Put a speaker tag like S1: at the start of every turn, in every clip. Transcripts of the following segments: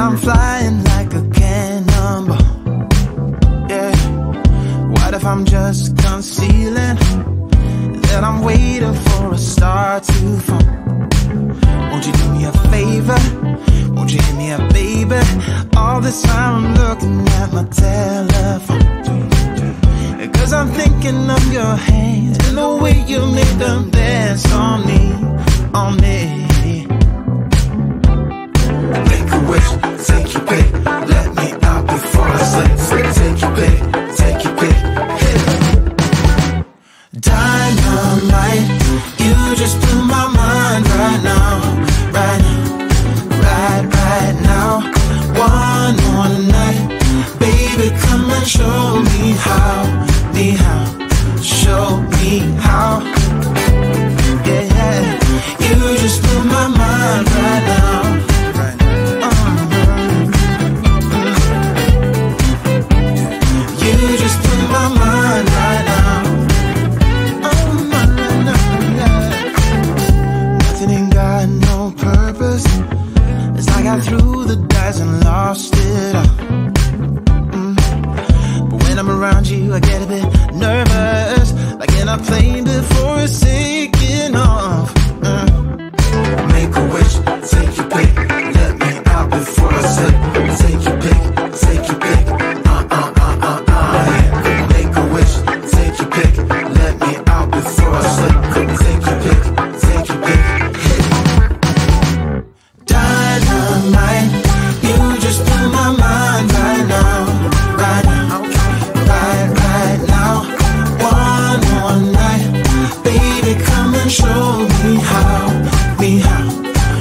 S1: I'm flying like a cannonball. Yeah. What if I'm just concealing that I'm waiting for a star to fall? Won't you do me a favor? Won't you hit me up, baby? All this time I'm looking at my telephone, 'cause I'm thinking of your hands and the way you made them dance on me, on me. Make a wish, take your pick, let me out before I sleep. Take your pick, take your pick, hit it. Dynamite, you just blew my mind right now, right now, right now. One more night, baby, come and show me how, show me how. Yeah, yeah, you just blew my mind right now. You just blew my mind right now. Oh, nothing ain't got no purpose. It's like I threw the dice and lost it all. But when I'm around you, I get a bit nervous, like in a plane before it's taking off. Make a wish, take your pick, let me out before I slip. Take your pick, take your pick. Make a wish, take your pick, let me out before I slip. Take your pick, take your pick, hit it. Dynamite, you just blew my mind right now, right now, right now. One more night, baby, come and show me how,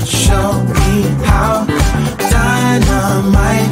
S1: show me how. Dynamite,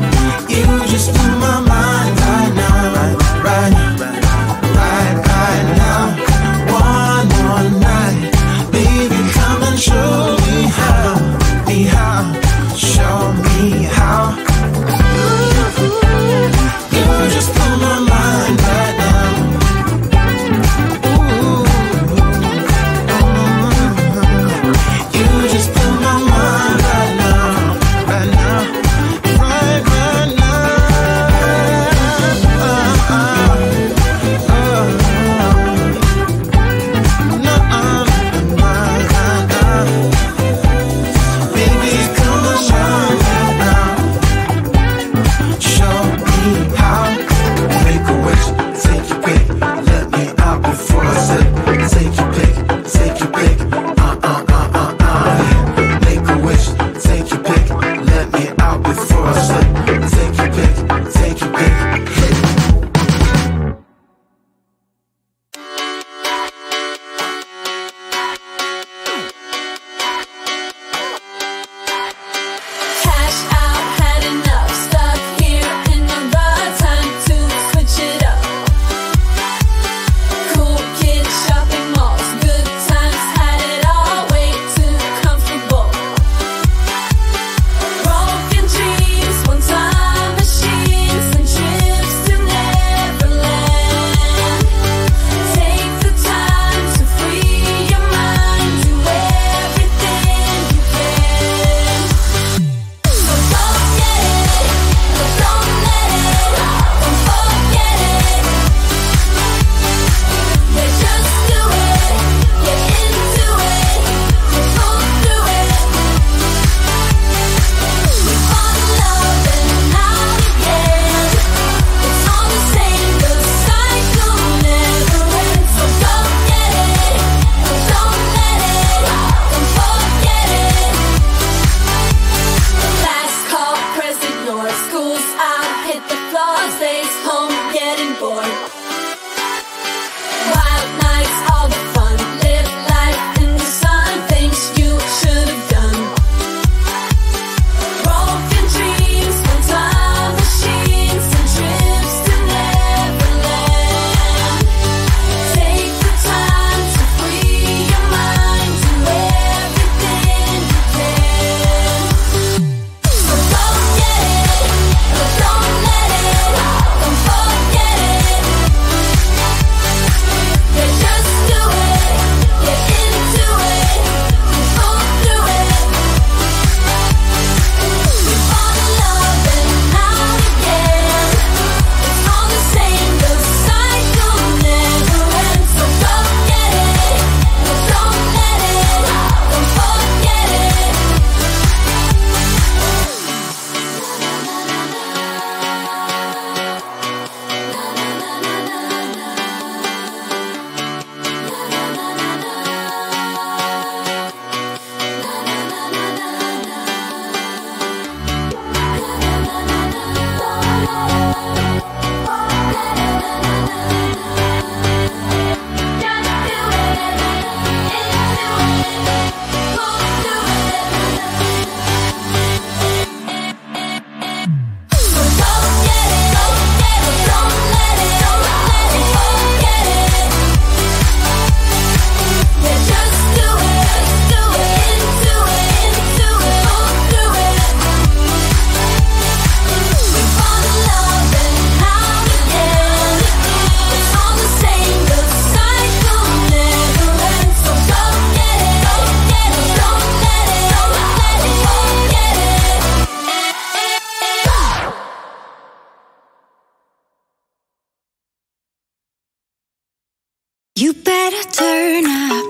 S2: You better turn up.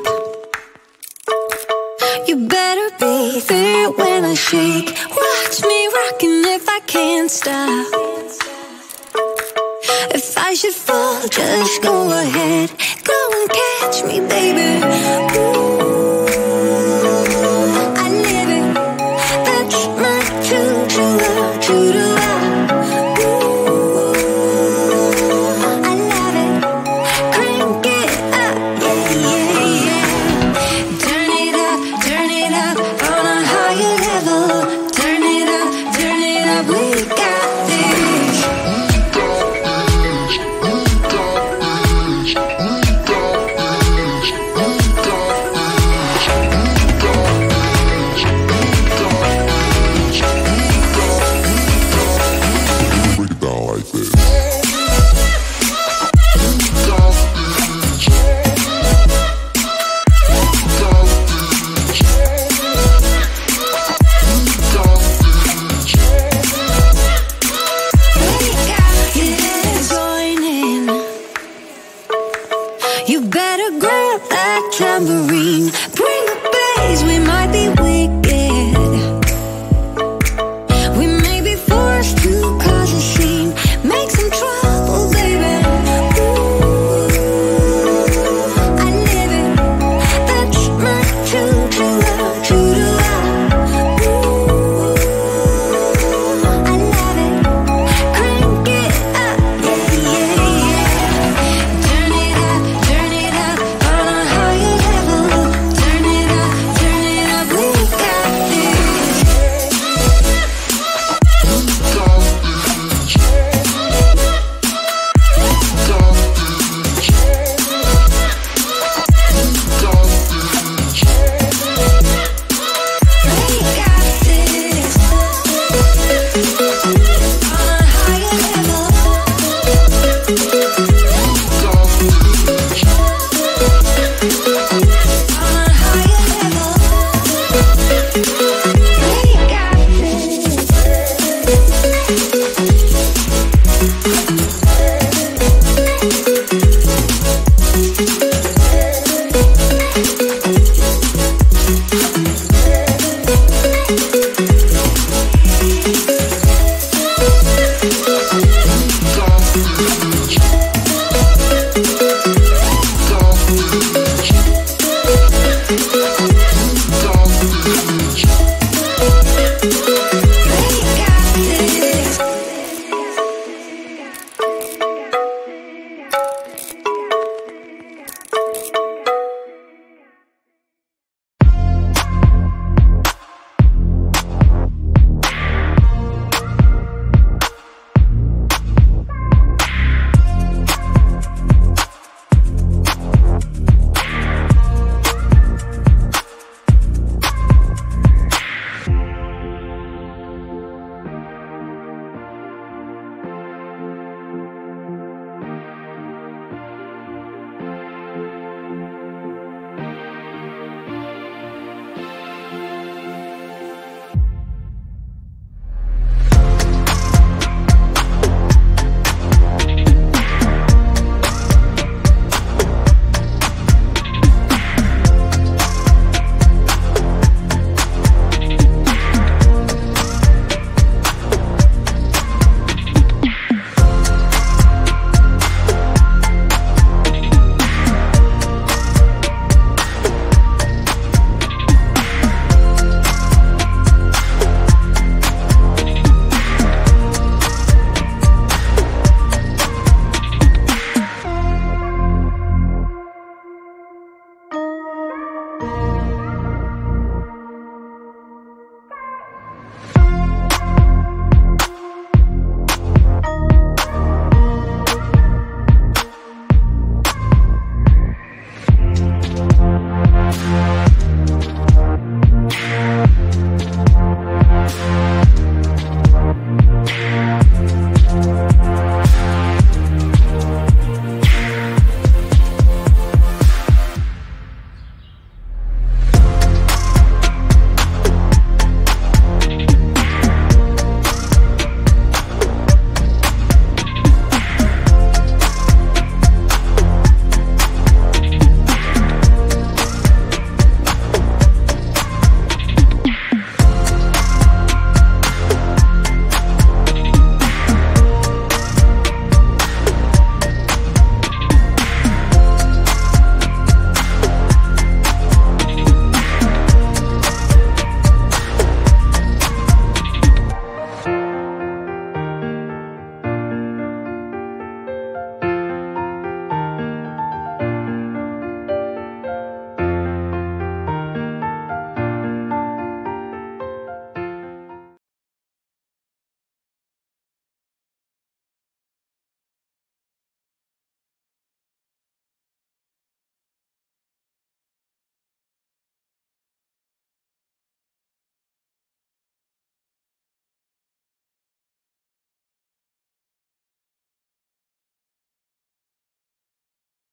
S2: You better be there when I shake. Watch me rockin' if I can't stop. If I should fall, just go ahead. Go and catch me, baby. Ooh, I live it. That's my true love, true love.